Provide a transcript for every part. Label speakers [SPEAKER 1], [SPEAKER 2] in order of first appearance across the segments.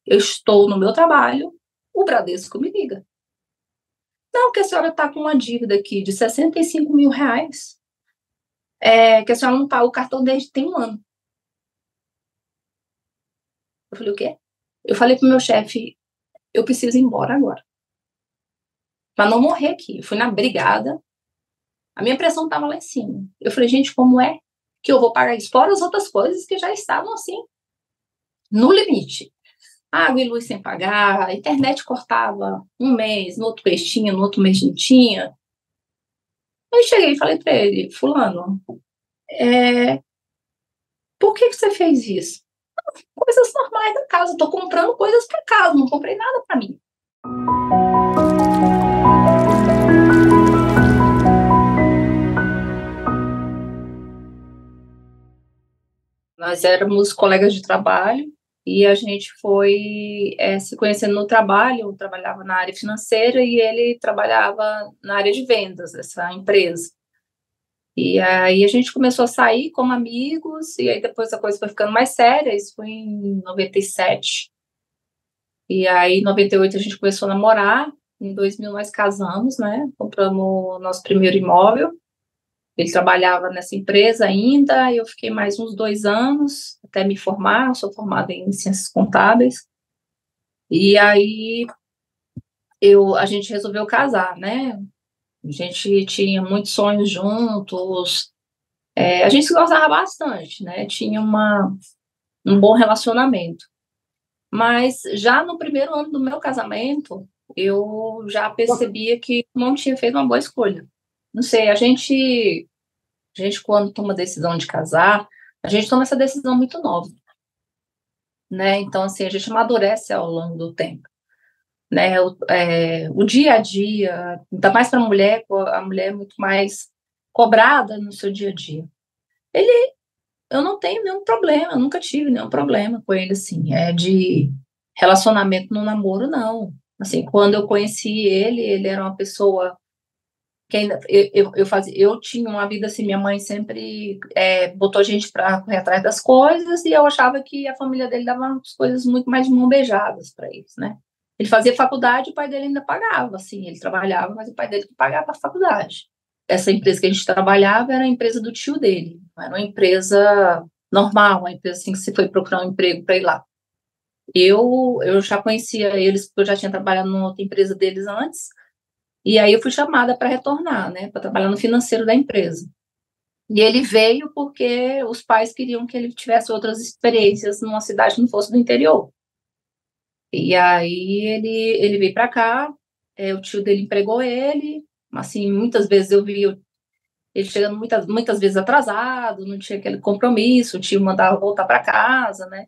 [SPEAKER 1] Eu estou no meu trabalho, o Bradesco me liga. Não, que a senhora está com uma dívida aqui de 65 mil reais, que a senhora não paga o cartão desde tem um ano. Eu falei, o quê? Eu falei pro meu chefe, eu preciso ir embora agora, para não morrer aqui. Eu fui na brigada, a minha pressão estava lá em cima. Eu falei, gente, como é que eu vou pagar isso? Fora as outras coisas que já estavam assim, no limite. Água e luz sem pagar, a internet cortava um mês, no outro mês tinha, no outro mês não tinha. Aí cheguei e falei para ele, fulano, por que você fez isso? Coisas normais da casa, estou comprando coisas para casa, não comprei nada para mim. Nós éramos colegas de trabalho e a gente foi se conhecendo no trabalho. Eu trabalhava na área financeira e ele trabalhava na área de vendas dessa empresa. E aí a gente começou a sair como amigos, e aí depois a coisa foi ficando mais séria. Isso foi em 97. E aí em 98 a gente começou a namorar, em 2000 nós casamos, né? Compramos o nosso primeiro imóvel. Ele trabalhava nessa empresa ainda, eu fiquei mais uns 2 anos até me formar. Eu sou formada em ciências contábeis. E aí a gente resolveu casar, né? A gente tinha muitos sonhos juntos. A gente se gostava bastante, né? Tinha um bom relacionamento. Mas já no primeiro ano do meu casamento, eu já percebia que não tinha feito uma boa escolha. Não sei, a gente quando toma a decisão de casar, a gente toma essa decisão muito nova, né? Então, assim, a gente amadurece ao longo do tempo, né? O dia a dia, ainda mais para a mulher é muito mais cobrada no seu dia a dia. Eu não tenho nenhum problema, eu nunca tive nenhum problema com ele, assim, de relacionamento no namoro, não. Assim, quando eu conheci ele era uma pessoa que ainda, eu tinha uma vida assim, minha mãe sempre botou a gente para correr atrás das coisas, e eu achava que a família dele dava as coisas muito mais de mão beijadas para eles, né? Ele fazia faculdade, o pai dele ainda pagava, assim, ele trabalhava, mas o pai dele que pagava a faculdade. Essa empresa que a gente trabalhava era a empresa do tio dele, não era uma empresa normal, uma empresa assim que você foi procurar um emprego para ir lá. Eu já conhecia eles, porque eu já tinha trabalhado numa outra empresa deles antes, e aí eu fui chamada para retornar, né, para trabalhar no financeiro da empresa. E ele veio porque os pais queriam que ele tivesse outras experiências numa cidade que não fosse do interior. E aí ele veio para cá, o tio dele empregou ele, assim, muitas vezes eu vi ele chegando muitas vezes atrasado, não tinha aquele compromisso, o tio mandava voltar para casa, né?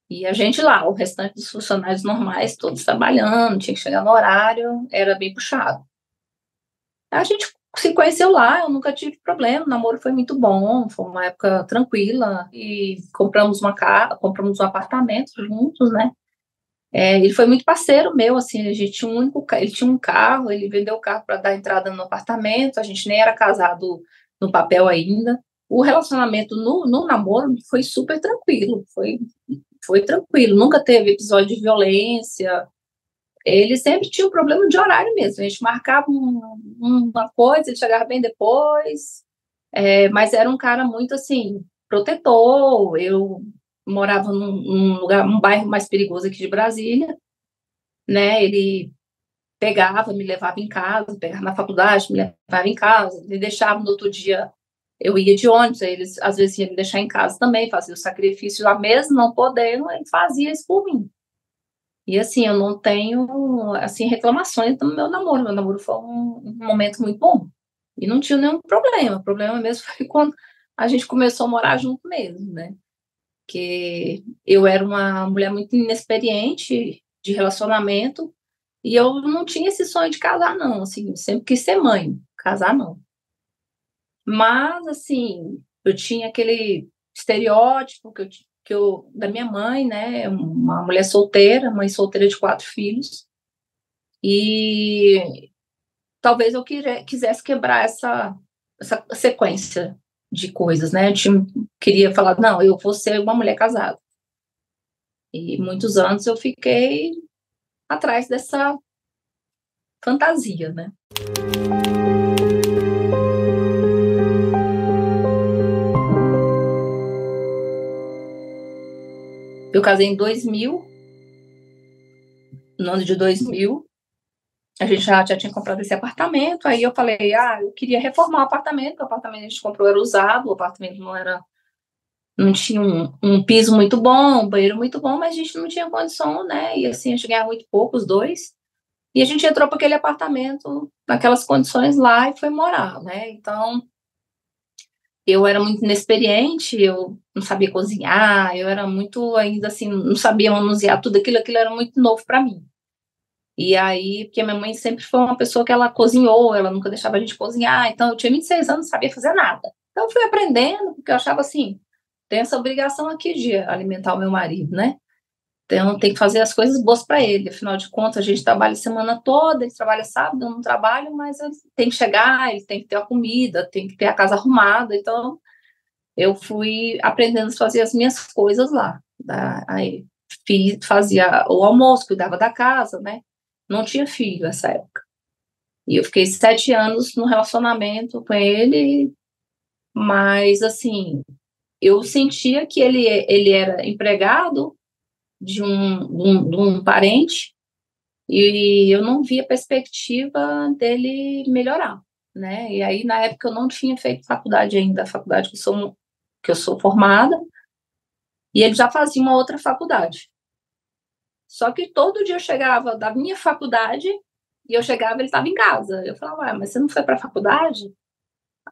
[SPEAKER 1] E a gente lá, o restante dos funcionários normais, todos trabalhando, tinha que chegar no horário, era bem puxado. A gente se conheceu lá, eu nunca tive problema, o namoro foi muito bom, foi uma época tranquila, e compramos uma casa, compramos um apartamento juntos, né? Ele foi muito parceiro meu, assim, a gente tinha ele tinha um carro, ele vendeu o carro para dar entrada no apartamento, a gente nem era casado no papel ainda. O relacionamento no namoro foi super tranquilo, foi tranquilo, nunca teve episódio de violência. Ele sempre tinha um problema de horário mesmo, a gente marcava uma coisa, ele chegava bem depois, mas era um cara muito, assim, protetor. Eu morava num lugar, um bairro mais perigoso aqui de Brasília, né? Ele me levava em casa, pegava na faculdade, me levava em casa, me deixava no outro dia, eu ia de ônibus, aí eles às vezes iam me deixar em casa também, fazia o sacrifício lá mesmo, não podendo, ele fazia isso por mim. E assim, eu não tenho assim reclamações do meu namoro foi um momento muito bom, e não tinha nenhum problema. O problema mesmo foi quando a gente começou a morar junto mesmo, né? Que eu era uma mulher muito inexperiente de relacionamento, e eu não tinha esse sonho de casar, não, assim, eu sempre quis ser mãe, casar não. Mas, assim, eu tinha aquele estereótipo da minha mãe, né, uma mulher solteira, mãe solteira de 4 filhos, e talvez eu quisesse quebrar essa sequência de coisas, né, queria falar, não, eu vou ser uma mulher casada. E muitos anos eu fiquei atrás dessa fantasia, né? Eu casei em 2000, no ano de 2000, a gente já tinha comprado esse apartamento, aí eu falei, eu queria reformar o apartamento a gente comprou era usado, o apartamento não tinha um piso muito bom, um banheiro muito bom, mas a gente não tinha condição, né, e assim, a gente ganhava muito pouco, os dois, e a gente entrou para aquele apartamento, naquelas condições lá, e foi morar, né, então, eu era muito inexperiente, eu não sabia cozinhar, eu era muito, ainda assim, não sabia manusear tudo aquilo era muito novo para mim. E aí, porque minha mãe sempre foi uma pessoa que ela cozinhou, ela nunca deixava a gente cozinhar, então eu tinha 26 anos, não sabia fazer nada. Então eu fui aprendendo, porque eu achava assim, tem essa obrigação aqui de alimentar o meu marido, né? Então tem que fazer as coisas boas para ele, afinal de contas a gente trabalha a semana toda, ele trabalha sábado, eu não trabalho, mas ele tem que chegar, ele tem que ter a comida, tem que ter a casa arrumada, então eu fui aprendendo a fazer as minhas coisas lá. Aí fazia o almoço, cuidava da casa, né? Não tinha filho nessa época. E eu fiquei 7 anos no relacionamento com ele, mas, assim, eu sentia que ele era empregado de um parente e eu não via perspectiva dele melhorar, né? E aí, na época, eu não tinha feito faculdade ainda, a faculdade que eu sou formada, e ele já fazia uma outra faculdade. Só que todo dia eu chegava da minha faculdade e eu chegava, ele estava em casa. Eu falava, mas você não foi para a faculdade?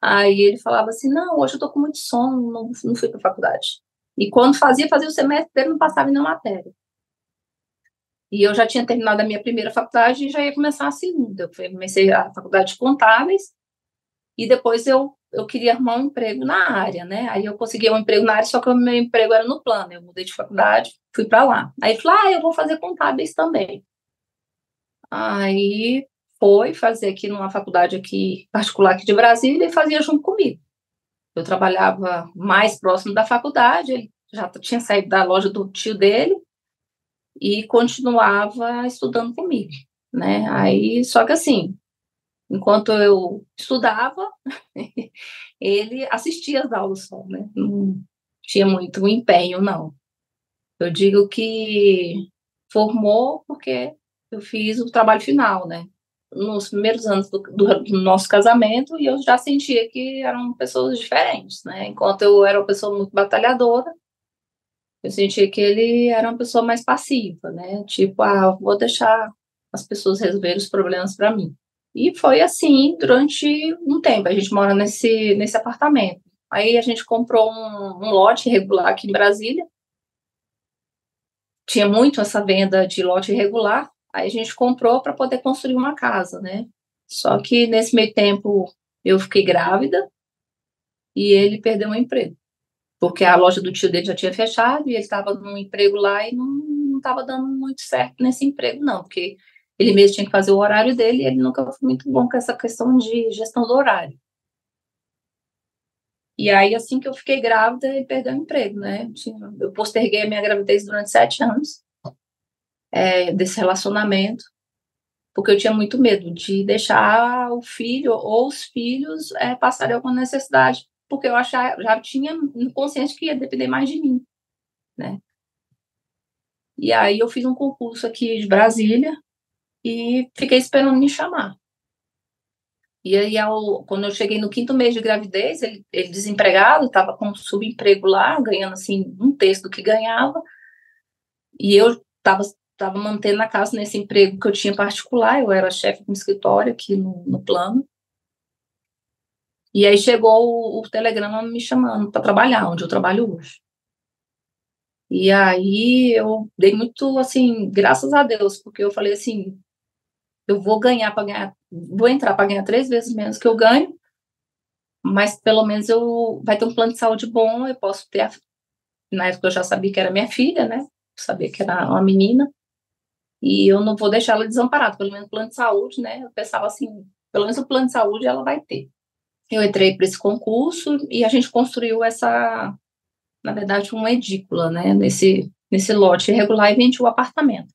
[SPEAKER 1] Aí ele falava assim, não, hoje eu estou com muito sono, não fui para a faculdade. E quando fazia o semestre inteiro, não passava em nenhuma matéria. E eu já tinha terminado a minha primeira faculdade e já ia começar a segunda. Eu comecei a faculdade de contábeis e depois eu queria arrumar um emprego na área, né? Aí eu consegui um emprego na área, só que o meu emprego era no plano. Eu mudei de faculdade, fui para lá. Aí ele falou, eu vou fazer contábeis também. Aí foi fazer aqui numa faculdade aqui particular aqui de Brasília e fazia junto comigo. Eu trabalhava mais próximo da faculdade, ele já tinha saído da loja do tio dele e continuava estudando comigo, né? Aí, só que assim, enquanto eu estudava, ele assistia as aulas só, né? Não tinha muito empenho, não. Eu digo que formou porque eu fiz o trabalho final, né? Nos primeiros anos do nosso casamento, e eu já sentia que eram pessoas diferentes, né? Enquanto eu era uma pessoa muito batalhadora, eu sentia que ele era uma pessoa mais passiva, né? Tipo, vou deixar as pessoas resolverem os problemas para mim. E foi assim durante um tempo. A gente mora nesse apartamento. Aí a gente comprou um lote irregular aqui em Brasília. Tinha muito essa venda de lote irregular. Aí a gente comprou para poder construir uma casa, né? Só que nesse meio tempo eu fiquei grávida e ele perdeu o emprego, porque a loja do tio dele já tinha fechado e ele estava num emprego lá e não estava dando muito certo nesse emprego, não, porque ele mesmo tinha que fazer o horário dele e ele nunca foi muito bom com essa questão de gestão do horário. E aí, assim que eu fiquei grávida, ele perdeu o emprego, né? Eu posterguei a minha gravidez durante 7 anos desse relacionamento, porque eu tinha muito medo de deixar o filho ou os filhos passarem alguma necessidade, porque eu já tinha consciência que ia depender mais de mim, né? E aí eu fiz um concurso aqui de Brasília e fiquei esperando me chamar. E aí, quando eu cheguei no 5º mês de gravidez, ele desempregado, estava com um subemprego lá, ganhando assim um terço do que ganhava, e eu estava mantendo a casa nesse emprego que eu tinha particular, eu era chefe de um escritório aqui no plano. E aí chegou o telegrama me chamando para trabalhar, onde eu trabalho hoje. E aí eu dei muito, assim, graças a Deus, porque eu falei assim, eu vou entrar para ganhar 3 vezes menos que eu ganho, mas pelo menos vai ter um plano de saúde bom, eu posso ter, na época eu já sabia que era minha filha, né? Sabia que era uma menina, e eu não vou deixar ela desamparada, pelo menos o plano de saúde, né? Eu pensava assim, pelo menos o plano de saúde ela vai ter. Eu entrei para esse concurso e a gente construiu na verdade, uma edícula, né? nesse lote irregular e vendi o apartamento.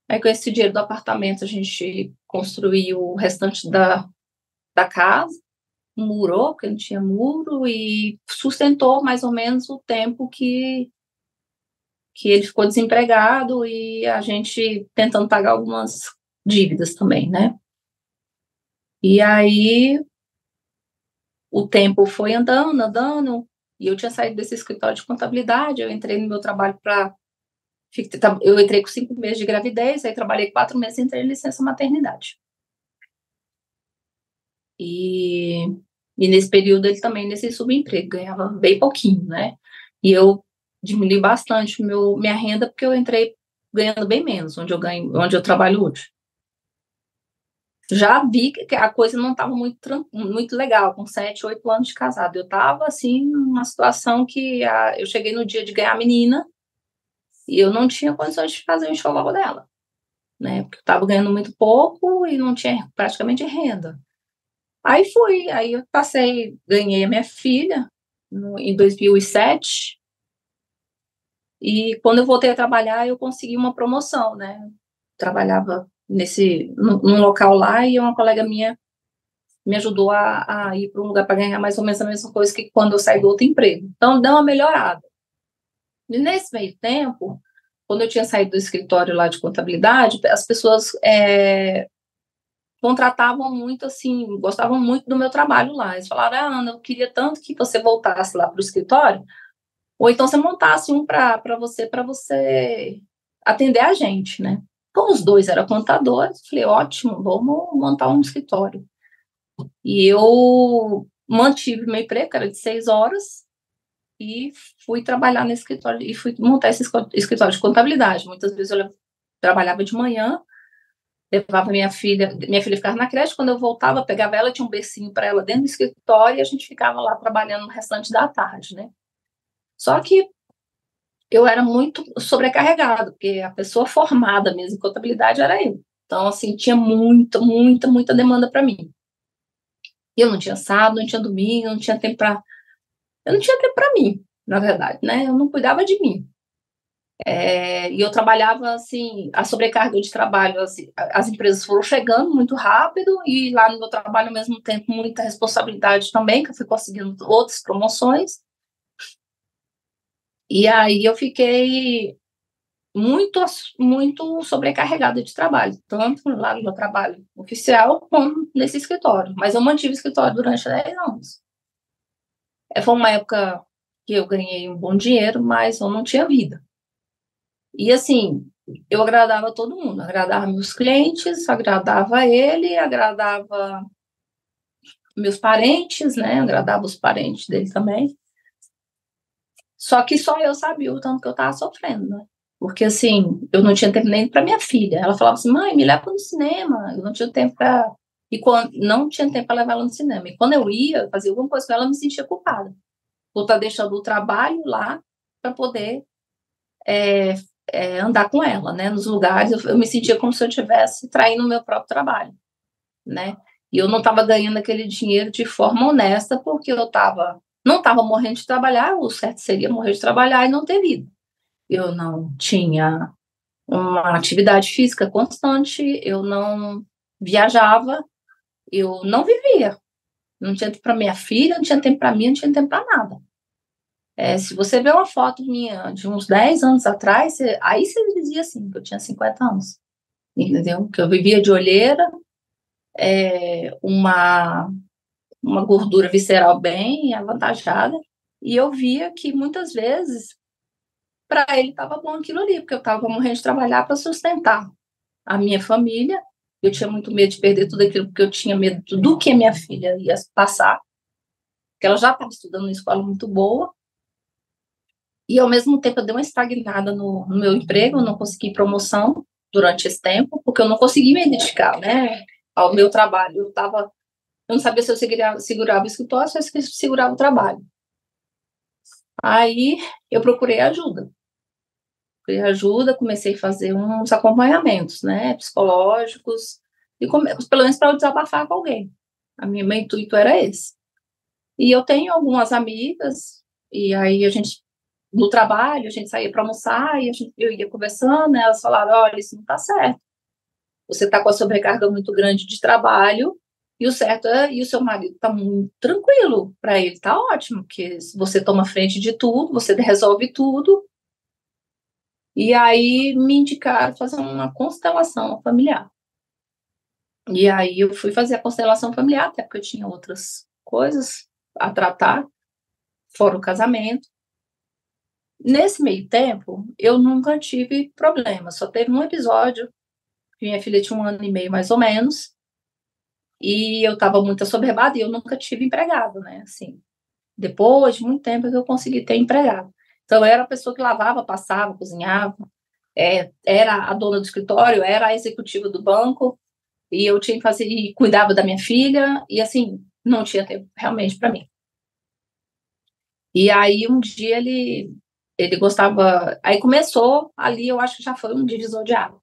[SPEAKER 1] Aí, com esse dinheiro do apartamento, a gente construiu o restante da casa, murou, porque não tinha muro, e sustentou mais ou menos o tempo que ele ficou desempregado e a gente tentando pagar algumas dívidas também, né? E aí o tempo foi andando, e eu tinha saído desse escritório de contabilidade, eu entrei no meu trabalho eu entrei com 5 meses de gravidez, aí trabalhei 4 meses e entrei em licença maternidade. E nesse período ele também, nesse subemprego, ganhava bem pouquinho, né? E eu diminui bastante minha renda, porque eu entrei ganhando bem menos, onde eu trabalho hoje. Já vi que a coisa não estava muito legal, com 7, 8 anos de casado. Eu estava, assim, numa situação que eu cheguei no dia de ganhar a menina e eu não tinha condições de fazer o enxoval dela, né? Porque eu estava ganhando muito pouco e não tinha praticamente renda. Aí eu ganhei a minha filha em 2007, e quando eu voltei a trabalhar, eu consegui uma promoção, né? Trabalhava num local lá, e uma colega minha me ajudou a ir para um lugar para ganhar mais ou menos a mesma coisa que quando eu saí do outro emprego. Então, deu uma melhorada. E nesse meio tempo, quando eu tinha saído do escritório lá de contabilidade, as pessoas contratavam muito, assim, gostavam muito do meu trabalho lá. Eles falaram: Ana, eu queria tanto que você voltasse lá para o escritório, ou então você montasse um para você atender a gente, né? Como os dois eram contadores, falei: ótimo, vamos montar um escritório. E eu mantive meu emprego, que era de 6 horas, e fui trabalhar nesse escritório, e fui montar esse escritório de contabilidade. Muitas vezes eu trabalhava de manhã, levava minha filha ficava na creche, quando eu voltava, pegava ela, tinha um bercinho para ela dentro do escritório, e a gente ficava lá trabalhando no restante da tarde, né? Só que eu era muito sobrecarregada, porque a pessoa formada mesmo em contabilidade era eu. Então, assim, tinha muita demanda para mim. E eu não tinha sábado, não tinha domingo, não tinha tempo para... Eu não tinha tempo para mim, na verdade, né? Eu não cuidava de mim. E eu trabalhava, assim, a sobrecarga de trabalho, assim, as empresas foram chegando muito rápido, e lá no meu trabalho, ao mesmo tempo, muita responsabilidade também, que eu fui conseguindo outras promoções. E aí eu fiquei muito sobrecarregada de trabalho, tanto lá no meu trabalho oficial, como nesse escritório. Mas eu mantive o escritório durante 10 anos. Foi uma época que eu ganhei um bom dinheiro, mas eu não tinha vida. E, assim, eu agradava todo mundo, agradava meus clientes, agradava ele, agradava meus parentes, né? Agradava os parentes dele também. Só que só eu sabia o tanto que eu estava sofrendo, né? Porque, assim, eu não tinha tempo nem para minha filha. Ela falava assim: mãe, me leva no cinema. Eu não tinha tempo para... não tinha tempo para levar ela no cinema. E quando eu ia fazer alguma coisa com ela, eu me sentia culpada por estar deixando o trabalho lá para poder andar com ela, né? Nos lugares, eu me sentia como se eu estivesse traindo o meu próprio trabalho, né? E eu não estava ganhando aquele dinheiro de forma honesta, porque não estava morrendo de trabalhar. O certo seria morrer de trabalhar e não ter vida. Eu não tinha uma atividade física constante, eu não viajava, eu não vivia. Não tinha tempo para minha filha, não tinha tempo para mim, não tinha tempo para nada. Se você vê uma foto minha de uns 10 anos atrás, aí você dizia assim, que eu tinha 50 anos, entendeu? Que eu vivia de olheira, uma gordura visceral bem avantajada, e eu via que muitas vezes para ele estava bom aquilo ali, porque eu estava morrendo de trabalhar para sustentar a minha família. Eu tinha muito medo de perder tudo aquilo, porque eu tinha medo do que minha filha ia passar, porque ela já estava estudando numa escola muito boa, e ao mesmo tempo eu dei uma estagnada no meu emprego, eu não consegui promoção durante esse tempo, porque eu não consegui me dedicar, né, ao meu trabalho. Eu não sabia se eu segurava o escritório, ou se eu segurava o trabalho. Aí eu procurei ajuda, comecei a fazer uns acompanhamentos, né, psicológicos, e pelo menos para eu desabafar com alguém. Meu intuito era esse. E eu tenho algumas amigas, e aí a gente no trabalho, a gente saía para almoçar e eu ia conversando, né, elas falaram, olha, isso não está certo. Você está com a sobrecarga muito grande de trabalho e o certo é, e o seu marido está muito tranquilo, para ele está ótimo, porque você toma frente de tudo, você resolve tudo. E aí me indicaram fazer uma constelação familiar. E aí eu fui fazer a constelação familiar, até porque eu tinha outras coisas a tratar, fora o casamento. Nesse meio tempo, eu nunca tive problema, só teve um episódio, que minha filha tinha 1 ano e meio mais ou menos, e eu estava muito assoberbada e eu nunca tive empregado, né? Assim, depois de muito tempo que eu consegui ter empregado. Então, eu era a pessoa que lavava, passava, cozinhava, era a dona do escritório, era a executiva do banco, e eu tinha que fazer, e cuidava da minha filha, e assim, não tinha tempo realmente para mim. E aí, um dia, ele gostava, aí começou, ali eu acho que já foi um divisor de água.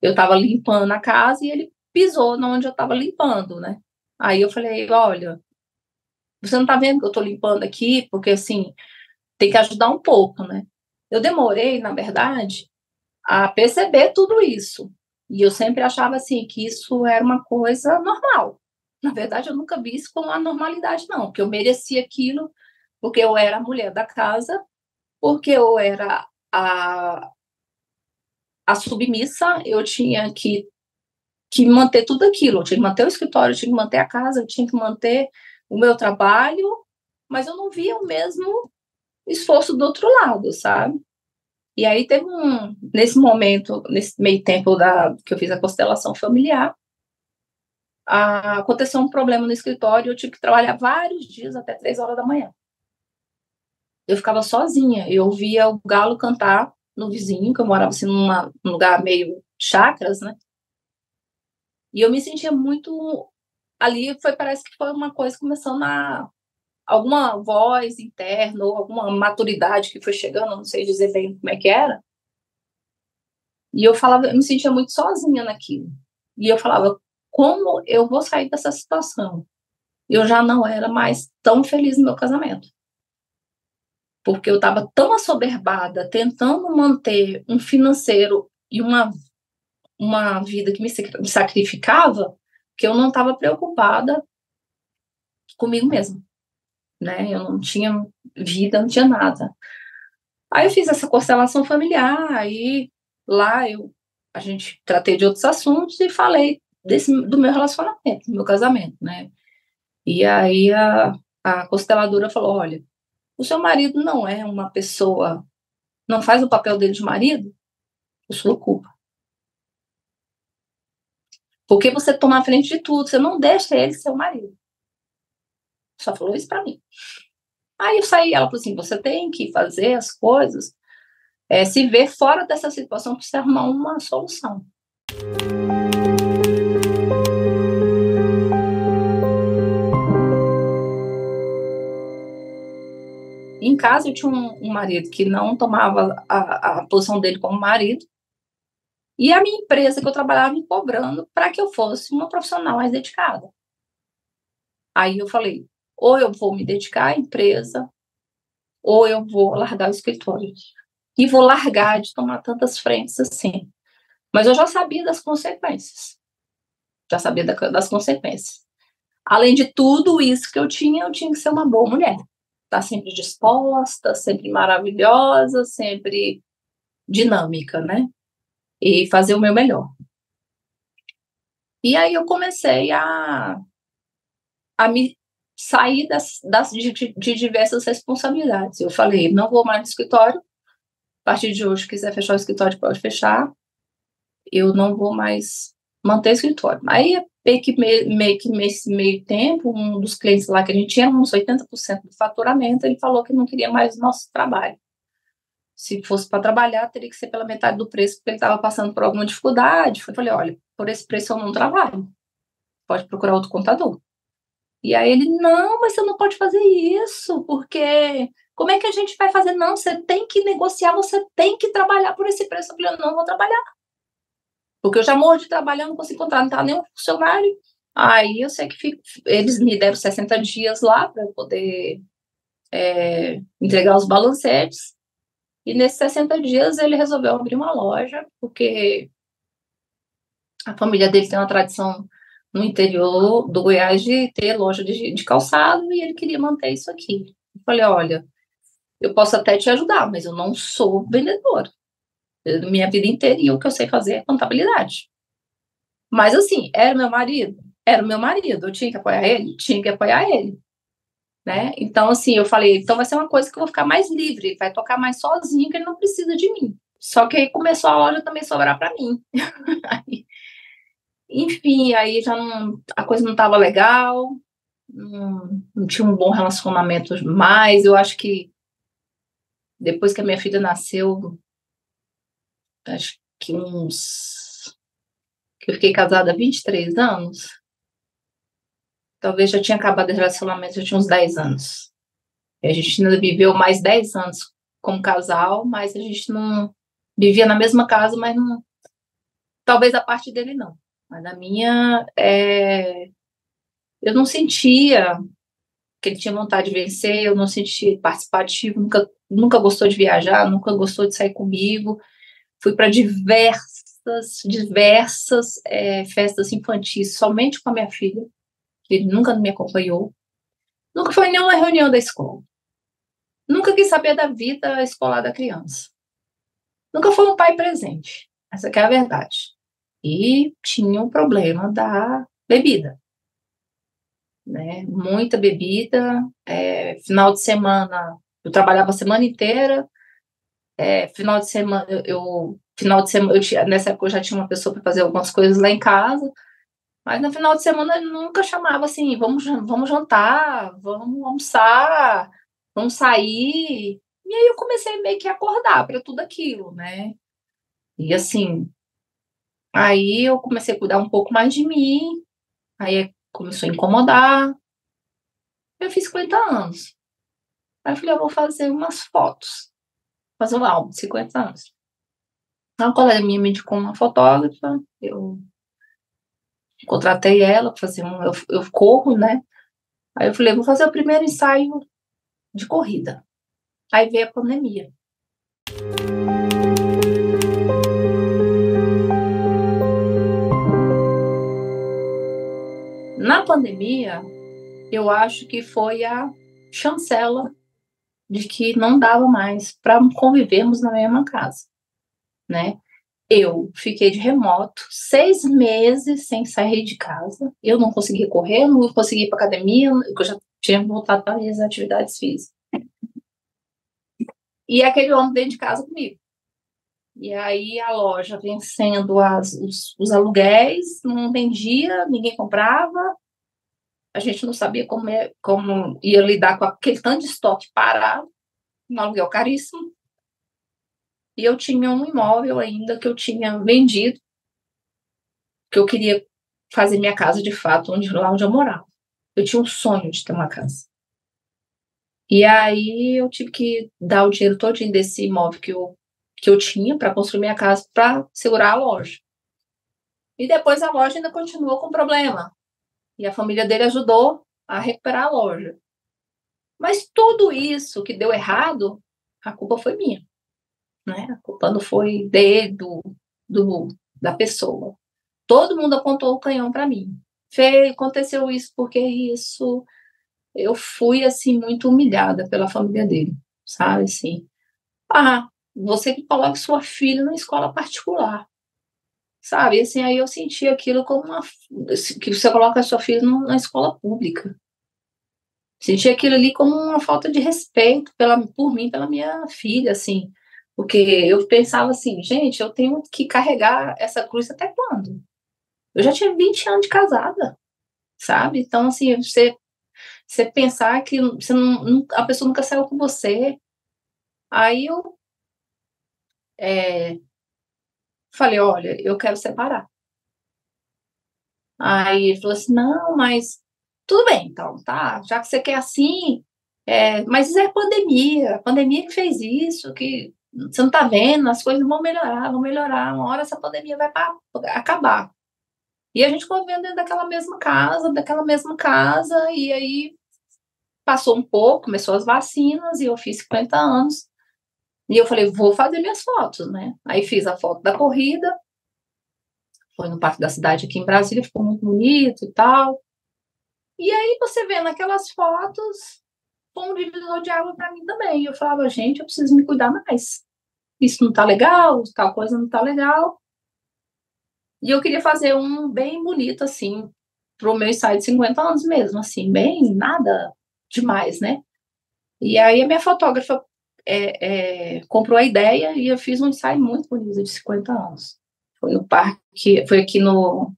[SPEAKER 1] Eu estava limpando a casa e ele pisou onde eu estava limpando, né? Aí eu falei, olha, você não está vendo que eu estou limpando aqui? Porque, assim, tem que ajudar um pouco, né? Eu demorei, na verdade, a perceber tudo isso. E eu sempre achava, assim, que isso era uma coisa normal. Na verdade, eu nunca vi isso como uma normalidade, não. Porque eu merecia aquilo, porque eu era a mulher da casa, porque eu era a submissa, eu tinha que manter tudo aquilo. Eu tinha que manter o escritório, eu tinha que manter a casa, eu tinha que manter o meu trabalho, mas eu não via o mesmo esforço do outro lado, sabe? E aí teve nesse momento, nesse meio tempo que eu fiz a constelação familiar, aconteceu um problema no escritório, eu tive que trabalhar vários dias até 3 horas da manhã. Eu ficava sozinha, eu ouvia o galo cantar no vizinho, que eu morava assim num lugar meio chacras, né? E eu me sentia muito ali, parece que foi uma coisa começando alguma voz interna ou alguma maturidade que foi chegando, não sei dizer bem como é que era. E eu me sentia muito sozinha naquilo. E eu falava, como eu vou sair dessa situação? Eu já não era mais tão feliz no meu casamento. Porque eu estava tão assoberbada, tentando manter um financeiro e uma vida que me sacrificava, que eu não estava preocupada comigo mesma, né? Eu não tinha vida, não tinha nada. Aí eu fiz essa constelação familiar, aí lá a gente tratei de outros assuntos e falei do meu relacionamento, do meu casamento, né? E aí a consteladora falou, olha, o seu marido não é uma pessoa, não faz o papel dele de marido, por sua culpa. Porque você toma a frente de tudo, você não deixa ele ser o marido. Só falou isso para mim. Aí eu saí, ela falou assim, você tem que fazer as coisas, se ver fora dessa situação para você arrumar uma solução. Em casa eu tinha um marido que não tomava a posição dele como marido, e a minha empresa que eu trabalhava me cobrando para que eu fosse uma profissional mais dedicada. Aí eu falei, ou eu vou me dedicar à empresa, ou eu vou largar o escritório. E vou largar de tomar tantas frentes assim. Mas eu já sabia das consequências. Já sabia das consequências. Além de tudo isso que eu tinha que ser uma boa mulher. Estar sempre disposta, sempre maravilhosa, sempre dinâmica, né? E fazer o meu melhor. E aí eu comecei a me sair de diversas responsabilidades. Eu falei, não vou mais no escritório, a partir de hoje, se quiser fechar o escritório, pode fechar, eu não vou mais manter o escritório. Aí, meio que nesse meio tempo, um dos clientes lá que a gente tinha uns 80% do faturamento, ele falou que não queria mais o nosso trabalho. Se fosse para trabalhar, teria que ser pela metade do preço, porque ele estava passando por alguma dificuldade. Eu falei, olha, por esse preço eu não trabalho, pode procurar outro contador. E aí ele, não, mas você não pode fazer isso, porque como é que a gente vai fazer? Não, você tem que negociar, você tem que trabalhar por esse preço. Eu falei, não vou trabalhar. Porque eu já morro de trabalhar, não consigo encontrar, não tá nenhum funcionário. Aí eu sei que eles me deram 60 dias lá para eu poder entregar os balancetes. E nesses 60 dias ele resolveu abrir uma loja, porque a família dele tem uma tradição no interior do Goiás de ter loja de calçado, e ele queria manter isso aqui. Eu falei, olha, eu posso até te ajudar, mas eu não sou vendedora. Minha vida inteirinha o que eu sei fazer é contabilidade. Mas assim, era meu marido? Era o meu marido. Eu tinha que apoiar ele? Tinha que apoiar ele. Né? Então, assim, eu falei, então vai ser uma coisa que eu vou ficar mais livre, vai tocar mais sozinho, que ele não precisa de mim. Só que aí começou a loja também sobrar para mim. Enfim, aí já não, a coisa não estava legal, não tinha um bom relacionamento mais. Eu acho que depois que a minha filha nasceu, acho que que eu fiquei casada há 23 anos, talvez já tinha acabado o relacionamento, já tinha uns 10 anos. E a gente ainda viveu mais 10 anos como casal, mas a gente não vivia na mesma casa, mas não, talvez a parte dele não. Mas a minha, eu não sentia que ele tinha vontade de vencer, eu não sentia participativo, nunca gostou de viajar, nunca gostou de sair comigo. Fui para diversas festas infantis, somente com a minha filha, que ele nunca me acompanhou. Nunca foi em nenhuma reunião da escola. Nunca quis saber da vida escolar da criança. Nunca foi um pai presente. Essa que é a verdade. E tinha um problema da bebida, né? Muita bebida. Final de semana, eu trabalhava a semana inteira. Final de semana, nessa época eu já tinha uma pessoa para fazer algumas coisas lá em casa. Mas no final de semana ele nunca chamava assim, vamos jantar, vamos almoçar, vamos sair. E aí eu comecei meio que a acordar para tudo aquilo, né? E assim, aí eu comecei a cuidar um pouco mais de mim, aí começou a incomodar. Eu fiz 50 anos. Aí eu falei, eu vou fazer umas fotos, fazer um álbum de 50 anos. Então, uma colega minha me indicou uma fotógrafa, eu contratei ela para fazer eu corro, né? Aí eu falei, vou fazer o primeiro ensaio de corrida. Aí veio a pandemia. Na pandemia, eu acho que foi a chancela de que não dava mais para convivermos na mesma casa, né? Eu fiquei de remoto 6 meses sem sair de casa. Eu não conseguia correr, não conseguia ir para academia, eu já tinha voltado para as atividades físicas. E aquele homem dentro de casa comigo. E aí a loja vencendo os aluguéis, não vendia, ninguém comprava, a gente não sabia como ia lidar com aquele tanto de estoque parado, um aluguel caríssimo. E eu tinha um imóvel ainda que eu tinha vendido, que eu queria fazer minha casa de fato, lá onde eu morava. Eu tinha um sonho de ter uma casa. E aí eu tive que dar o dinheiro todinho desse imóvel que eu tinha para construir minha casa, para segurar a loja. E depois a loja ainda continuou com problema. E a família dele ajudou a recuperar a loja. Mas tudo isso que deu errado, a culpa foi minha, né? A culpa não foi dele, da pessoa. Todo mundo apontou o canhão para mim. Fê, aconteceu isso porque isso. Eu fui, assim, muito humilhada pela família dele, sabe, assim. Você que coloca sua filha na escola particular, sabe? Assim, aí eu senti aquilo como que você coloca a sua filha na escola pública. Senti aquilo ali como uma falta de respeito por mim, pela minha filha, assim. Porque eu pensava assim, gente, eu tenho que carregar essa cruz até quando? Eu já tinha 20 anos de casada, sabe? Então, assim, você pensar que a pessoa nunca saiu com você. Aí eu falei, olha, eu quero separar. Aí ele falou assim, não, mas tudo bem, então, tá, já que você quer assim, mas isso é pandemia, a pandemia que fez isso, que você não tá vendo, as coisas vão melhorar, uma hora essa pandemia vai acabar. E a gente ficou vivendo dentro daquela mesma casa, e aí Passou um pouco, começou as vacinas e eu fiz 50 anos. E eu falei, vou fazer minhas fotos, né? Aí fiz a foto da corrida, foi no Parque da Cidade aqui em Brasília, ficou muito bonito e tal. E aí você vê naquelas fotos, foi um divisor de água para mim também. Eu falava, gente, eu preciso me cuidar mais. Isso não tá legal, tal coisa não tá legal. E eu queria fazer um bem bonito, assim, pro meu ensaio de 50 anos mesmo, assim, bem nada demais, né? E aí a minha fotógrafa comprou a ideia e eu fiz um ensaio muito bonito de 50 anos. Foi no parque, foi aqui no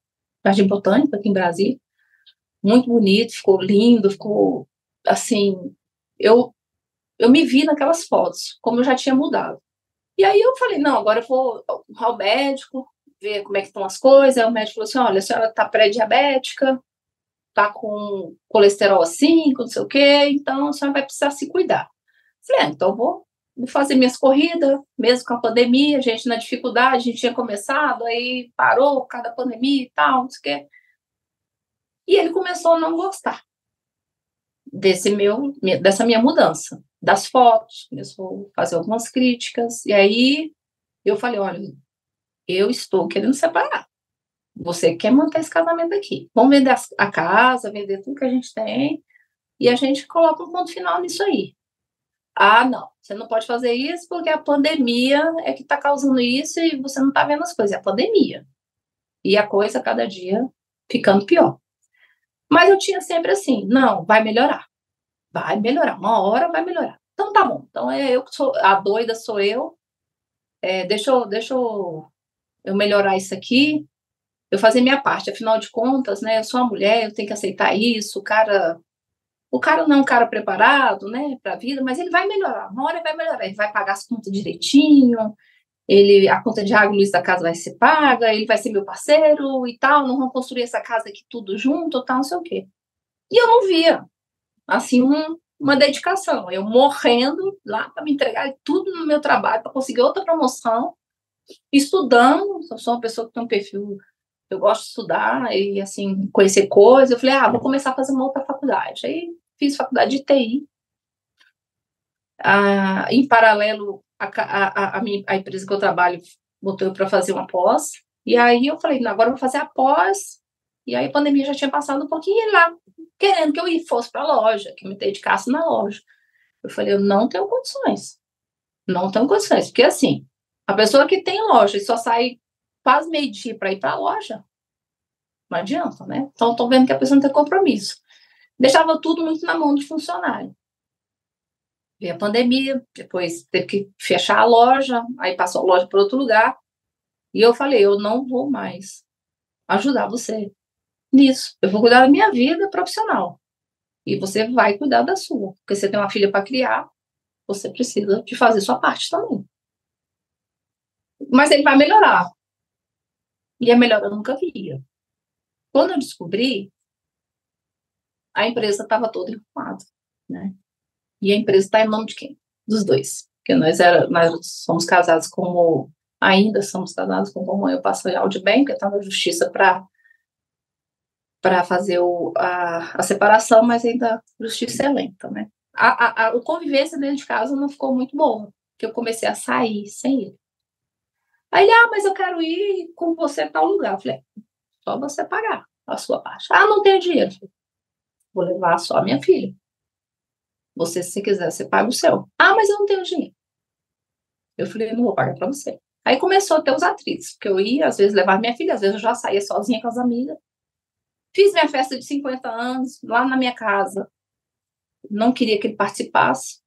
[SPEAKER 1] Jardim Botânico, aqui em Brasília. Muito bonito, ficou lindo, ficou assim. Eu, eu me vi naquelas fotos, como eu já tinha mudado. E aí eu falei, não, agora eu vou ao médico, ver como é que estão as coisas. Aí o médico falou assim, olha, a senhora está pré-diabética, está com colesterol assim, com não sei o quê, então a senhora vai precisar se cuidar. Falei, então eu vou fazer minhas corridas, mesmo com a pandemia, a gente na dificuldade, a gente tinha começado, aí parou por causa da pandemia e tal, não sei o quê. E ele começou a não gostar dessa minha mudança, das fotos, começou a fazer algumas críticas, e aí eu falei, olha, eu estou querendo separar. Você quer manter esse casamento aqui. Vamos vender a casa, vender tudo que a gente tem, e a gente coloca um ponto final nisso aí. Ah, não, você não pode fazer isso porque a pandemia é que está causando isso e você não está vendo as coisas, é a pandemia. E a coisa cada dia ficando pior. Mas eu tinha sempre assim, não, vai melhorar, uma hora vai melhorar. Então tá bom, então eu que sou, a doida sou eu, deixa eu melhorar isso aqui, eu fazer minha parte, afinal de contas, né, eu sou uma mulher, eu tenho que aceitar isso, o cara não é um cara preparado, né, para a vida, mas ele vai melhorar, uma hora ele vai melhorar, ele vai pagar as contas direitinho, a conta de água e luz da casa vai ser paga, ele vai ser meu parceiro e tal, não vamos construir essa casa aqui tudo junto, tal, não sei o quê. E eu não via, assim, uma dedicação, eu morrendo lá para me entregar tudo no meu trabalho, para conseguir outra promoção, estudando, eu sou uma pessoa que tem um perfil, eu gosto de estudar e, assim, conhecer coisas, eu falei, vou começar a fazer uma outra faculdade. Aí fiz faculdade de TI, em paralelo, a empresa que eu trabalho botou eu para fazer uma pós, e aí eu falei, não, agora eu vou fazer a pós, e aí a pandemia já tinha passado um pouquinho, e ele lá, querendo que eu fosse para a loja, que eu me dedicasse na loja. Eu falei, eu não tenho condições, não tenho condições, porque assim, a pessoa que tem loja e só sai quase meio-dia para ir para a loja, não adianta, né? Então, estou vendo que a pessoa não tem compromisso. Deixava tudo muito na mão de funcionário. Veio a pandemia, depois teve que fechar a loja, aí passou a loja para outro lugar, e eu falei, eu não vou mais ajudar você nisso. Eu vou cuidar da minha vida profissional, e você vai cuidar da sua, porque você tem uma filha para criar, você precisa de fazer sua parte também. Mas ele vai melhorar, e a melhora eu nunca via. Quando eu descobri, a empresa estava toda enrumada, né? E a empresa está em nome de quem? Dos dois. Porque nós somos casados como. Ainda somos casados como eu passo de bem, porque está na justiça para fazer a separação, mas ainda a justiça é lenta, né? A convivência dentro de casa não ficou muito boa, porque eu comecei a sair sem ele. Aí ele, mas eu quero ir com você a tal lugar. Eu falei, só você pagar a sua parte. Não tenho dinheiro. Falei, vou levar só a minha filha. Você, se quiser, você paga o seu. Mas eu não tenho dinheiro. Eu falei, não vou pagar para você. Aí começou a ter os atritos, porque eu ia, às vezes, levar minha filha, às vezes eu já saía sozinha com as amigas. Fiz minha festa de 50 anos lá na minha casa. Não queria que ele participasse.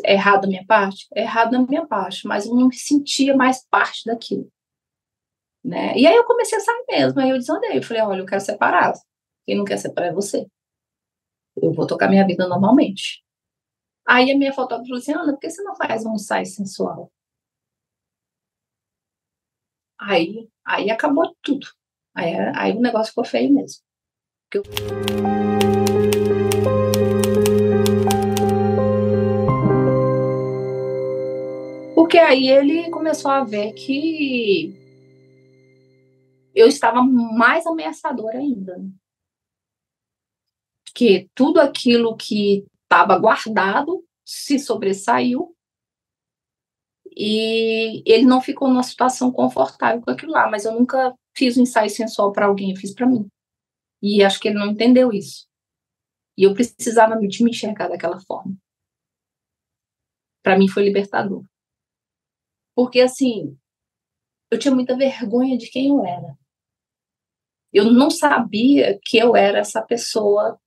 [SPEAKER 1] É errado da minha parte? É errado da minha parte, mas eu não me sentia mais parte daquilo. Né? E aí eu comecei a sair mesmo, aí eu desandei. Eu falei, olha, eu quero separar. Quem não quer separar é você. Eu vou tocar minha vida normalmente. Aí a minha fotógrafa falou assim, Ana, por que você não faz um ensaio sensual? Aí acabou tudo. Aí o negócio ficou feio mesmo. Porque aí ele começou a ver que eu estava mais ameaçadora ainda. que tudo aquilo que estava guardado se sobressaiu e ele não ficou numa situação confortável com aquilo lá, mas eu nunca fiz um ensaio sensual para alguém, eu fiz para mim. E acho que ele não entendeu isso. E eu precisava de me enxergar daquela forma. Para mim foi libertador. Porque, assim, eu tinha muita vergonha de quem eu era. Eu não sabia que eu era essa pessoa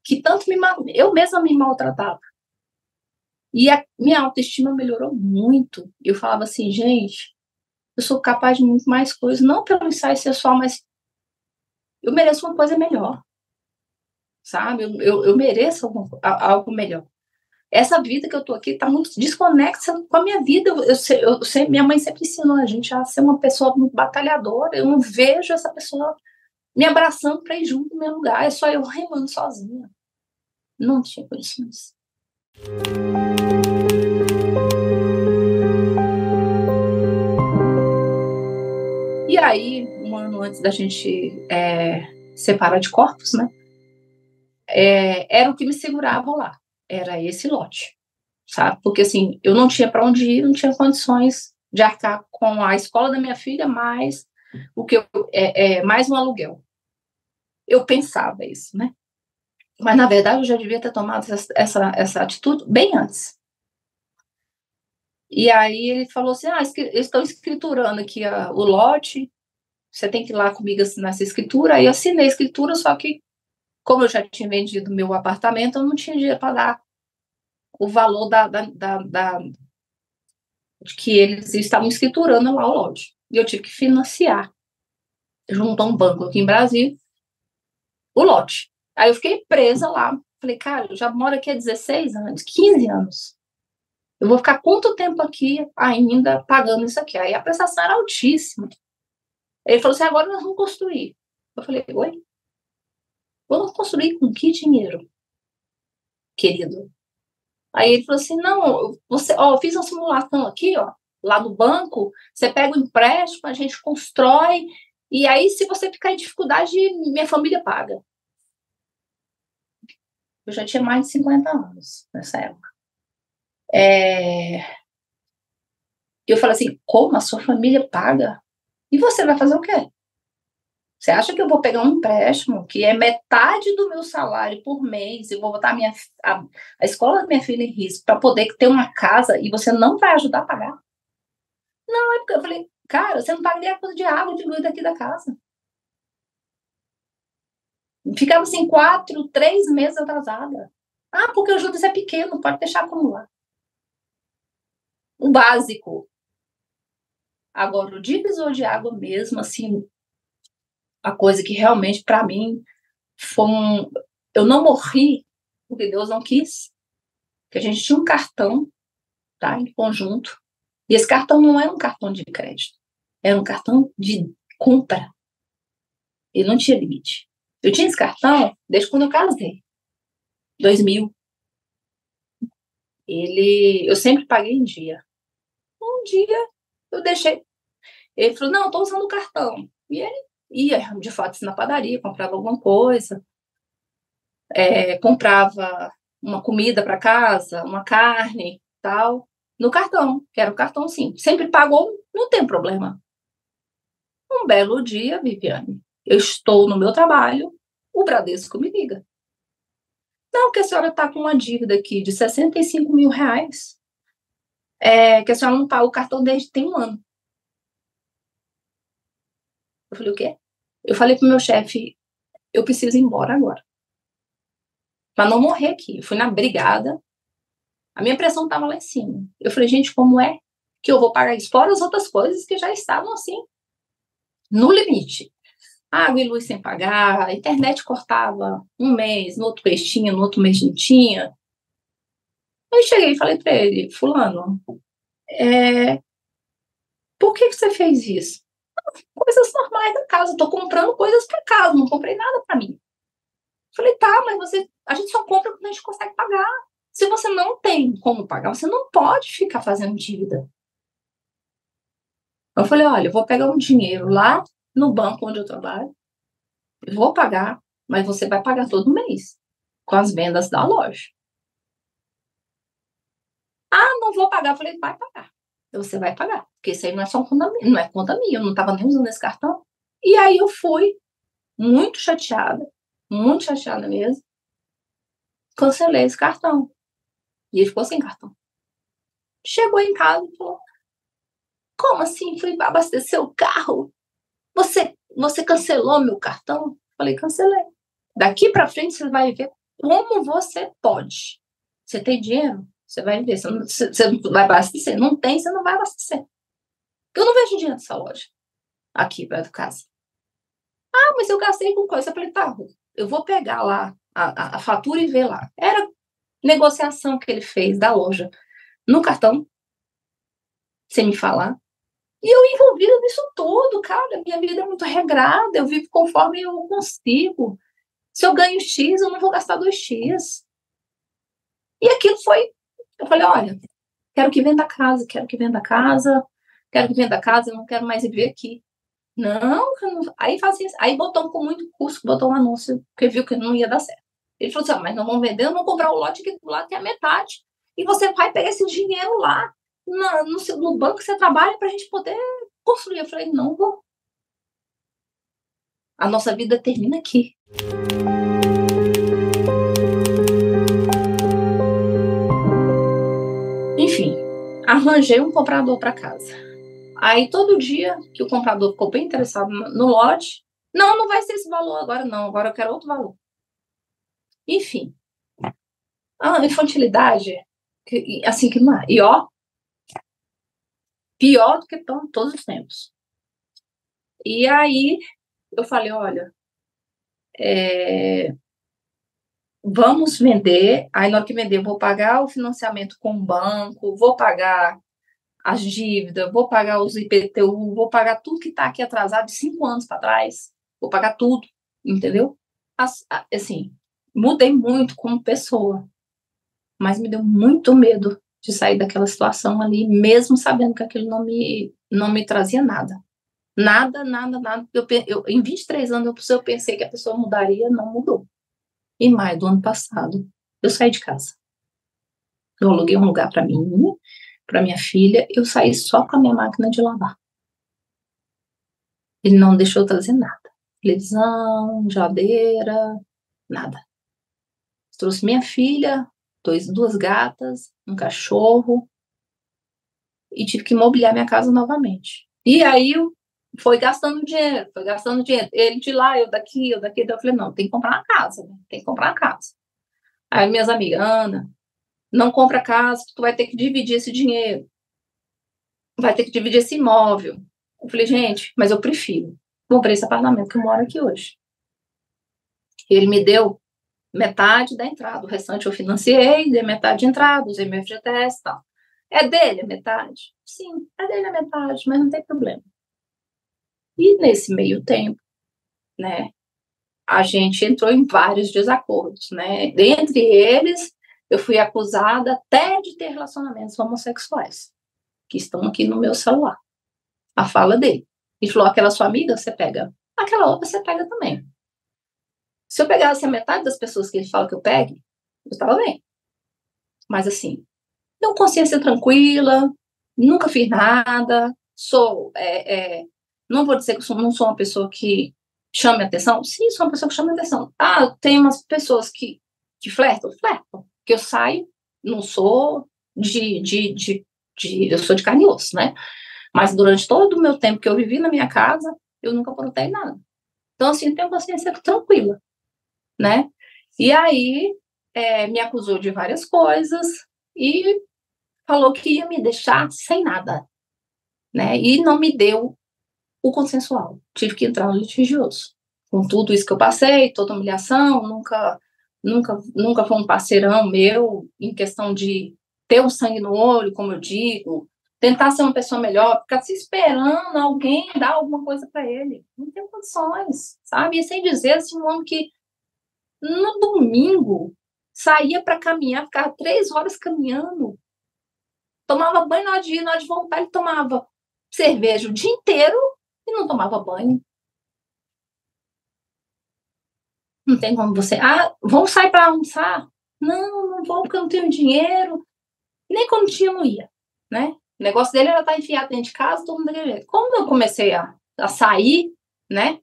[SPEAKER 1] que tanto eu mesma me maltratava. E a minha autoestima melhorou muito. Eu falava assim, gente, eu sou capaz de muito mais coisas, não pelo ensaio sexual, mas eu mereço uma coisa melhor, sabe? Eu mereço algo melhor. Essa vida que eu tô aqui tá muito desconexa com a minha vida. Minha mãe sempre ensinou a gente a ser uma pessoa muito batalhadora. Eu não vejo essa pessoa me abraçando para ir junto no meu lugar. É só eu remando sozinha. Não tinha condições. E aí, um ano antes da gente separar de corpos, né? Era o que me segurava lá. Era esse lote, sabe? Porque, assim, eu não tinha para onde ir, não tinha condições de arcar com a escola da minha filha, mais mais um aluguel. Eu pensava isso, né? Mas, na verdade, eu já devia ter tomado essa atitude bem antes. E aí ele falou assim, eles estão escriturando aqui o lote, você tem que ir lá comigo assinar essa escritura. Aí eu assinei a escritura, só que, como eu já tinha vendido meu apartamento, eu não tinha dinheiro para dar o valor de que eles estavam escriturando lá o lote. E eu tive que financiar, junto a um banco aqui em Brasília, o lote. Aí eu fiquei presa lá. Falei, cara, eu já moro aqui há 16 anos, 15 anos. Eu vou ficar quanto tempo aqui ainda pagando isso aqui? Aí a prestação era altíssima. Ele falou assim, agora nós vamos construir. Eu falei, oi? Vamos construir com que dinheiro, querido? Aí ele falou assim, não, eu fiz uma simulação aqui, lá no banco, você pega o empréstimo, a gente constrói, e aí se você ficar em dificuldade, minha família paga. Eu já tinha mais de 50 anos nessa época. Eu falei assim, como a sua família paga? E você vai fazer o quê? Você acha que eu vou pegar um empréstimo que é metade do meu salário por mês e vou botar a escola da minha filha em risco para poder ter uma casa e você não vai ajudar a pagar? Não, é porque eu falei, cara, você não paga nem a conta de água, de luz daqui da casa. Ficava assim 4, 3 meses atrasada. Porque o juros é pequeno, pode deixar acumular. O básico. Agora, o divisor de água mesmo, assim, a coisa que realmente, para mim, foi eu não morri porque Deus não quis. Que a gente tinha um cartão, tá, em conjunto, e esse cartão não era um cartão de crédito, era um cartão de compra. Ele não tinha limite. Eu tinha esse cartão desde quando eu casei, 2000. Eu sempre paguei em dia. Um dia eu deixei. Ele falou, não, estou usando o cartão. E ele ia, de fato, na padaria, comprava alguma coisa, comprava uma comida para casa, uma carne, tal, no cartão, que era o cartão sim. Sempre pagou, não tem problema. Um belo dia, Viviane, eu estou no meu trabalho, o Bradesco me liga. Não, que a senhora está com uma dívida aqui de 65 mil reais, que a senhora não paga o cartão desde tem um ano. Eu falei, o quê? Eu falei pro meu chefe, eu preciso ir embora agora. Para não morrer aqui. Eu fui na brigada, a minha pressão estava lá em cima. Eu falei, gente, como é que eu vou pagar isso? Fora as outras coisas que já estavam assim, no limite. Água e luz sem pagar, a internet cortava um mês, no outro mês tinha, no outro mês não tinha. Aí cheguei e falei para ele, fulano, por que você fez isso? Coisas normais da casa, estou comprando coisas para casa, não comprei nada para mim. Falei, tá, mas a gente só compra quando a gente consegue pagar. Se você não tem como pagar, você não pode ficar fazendo dívida. Eu falei, olha, eu vou pegar um dinheiro lá no banco onde eu trabalho, eu vou pagar, mas você vai pagar todo mês com as vendas da loja. Ah, não vou pagar. Eu falei, vai pagar. Você vai pagar, porque isso aí não é só conta minha, não é conta minha, eu não estava nem usando esse cartão. E aí eu fui muito chateada mesmo, cancelei esse cartão. E ele ficou sem cartão. Chegou em casa e falou, como assim? Fui abastecer o carro? Você cancelou meu cartão? Falei, cancelei. Daqui para frente você vai ver como você pode. Você tem dinheiro? Você vai ver. Você não vai abastecer? Não tem, você não vai abastecer. Eu não vejo dinheiro nessa loja aqui perto de casa. Ah, mas eu gastei com coisa. Eu falei, tá, eu vou pegar lá a fatura e ver lá. Era negociação que ele fez da loja no cartão, sem me falar. E eu envolvida nisso tudo, cara. Minha vida é muito regrada, eu vivo conforme eu consigo. Se eu ganho X, eu não vou gastar 2x. E aquilo foi. Eu falei, olha, quero que venda a casa, quero que venda a casa, quero que venda a casa, eu não quero mais viver aqui. Não, aí fazia, aí botou com muito custo, botou um anúncio, porque viu que não ia dar certo. Ele falou assim, mas não vamos vender, vamos comprar o lote aqui do lado, que é a metade. E você vai pegar esse dinheiro lá, no banco que você trabalha, para a gente poder construir. Eu falei, não vou. A nossa vida termina aqui. Enfim, arranjei um comprador para casa. Aí, todo dia que o comprador ficou bem interessado no lote, não vai ser esse valor agora, não. Agora eu quero outro valor. Enfim, a infantilidade, assim que não é. E ó, pior do que todos os tempos. E aí, eu falei, olha, vamos vender. Aí, na hora que vender, eu vou pagar o financiamento com o banco, vou pagar as dívidas, vou pagar os IPTU, vou pagar tudo que está aqui atrasado de 5 anos para trás. Vou pagar tudo, entendeu? Assim, mudei muito como pessoa, mas me deu muito medo de sair daquela situação ali, mesmo sabendo que aquilo não me trazia nada. Nada, nada, nada. Em 23 anos, eu pensei que a pessoa mudaria, não mudou. Em maio do ano passado, eu saí de casa. Eu aluguei um lugar para mim, para minha filha, eu saí só com a minha máquina de lavar. Ele não deixou eu trazer nada. Televisão, geladeira, nada. Trouxe minha filha, duas gatas, um cachorro, e tive que mobiliar minha casa novamente. E aí foi gastando dinheiro, foi gastando dinheiro. Ele de lá, eu daqui, eu daqui. Então eu falei, não, tem que comprar uma casa, né? Tem que comprar uma casa. Aí minhas amigas, Ana, não compra casa, tu vai ter que dividir esse dinheiro. Vai ter que dividir esse imóvel. Eu falei, gente, mas eu prefiro. Comprei esse apartamento que eu moro aqui hoje. Ele me deu metade da entrada, o restante eu financiei, dei metade de entrada, usei meu FGTS e tal. É dele a metade? Sim, é dele a metade, mas não tem problema. E nesse meio tempo, né, a gente entrou em vários desacordos, né? Dentre eles, eu fui acusada até de ter relacionamentos homossexuais, que estão aqui no meu celular. A fala dele. Ele falou, aquela sua amiga, você pega. Aquela outra, você pega também. Se eu pegasse a metade das pessoas que ele fala que eu pegue, eu estava bem. Mas assim, tenho consciência tranquila, nunca fiz nada, não vou dizer que não sou uma pessoa que chame atenção. Sim, sou uma pessoa que chama atenção. Ah, tem umas pessoas que flertam, que eu saio, não sou eu sou de carne e osso, né? Mas durante todo o meu tempo que eu vivi na minha casa, eu nunca aprontei nada. Então, assim, tenho consciência tranquila, né? E aí, me acusou de várias coisas e falou que ia me deixar sem nada, né? E não me deu o consensual. Tive que entrar no litigioso. Com tudo isso que eu passei, toda humilhação, nunca foi um parceirão meu em questão de ter um sangue no olho, como eu digo, tentar ser uma pessoa melhor, ficar se esperando alguém dar alguma coisa para ele. Não tem condições, sabe? E sem dizer assim, um homem que no domingo saía para caminhar, ficava 3 horas caminhando, tomava banho na hora de voltar, ele tomava cerveja o dia inteiro e não tomava banho. Não tem como você... vamos sair para almoçar? Não vou porque eu não tenho dinheiro. Nem quando tinha, não ia, né? O negócio dele era estar enfiado dentro de casa, todo mundo daquele jeito. Como eu comecei a sair, né?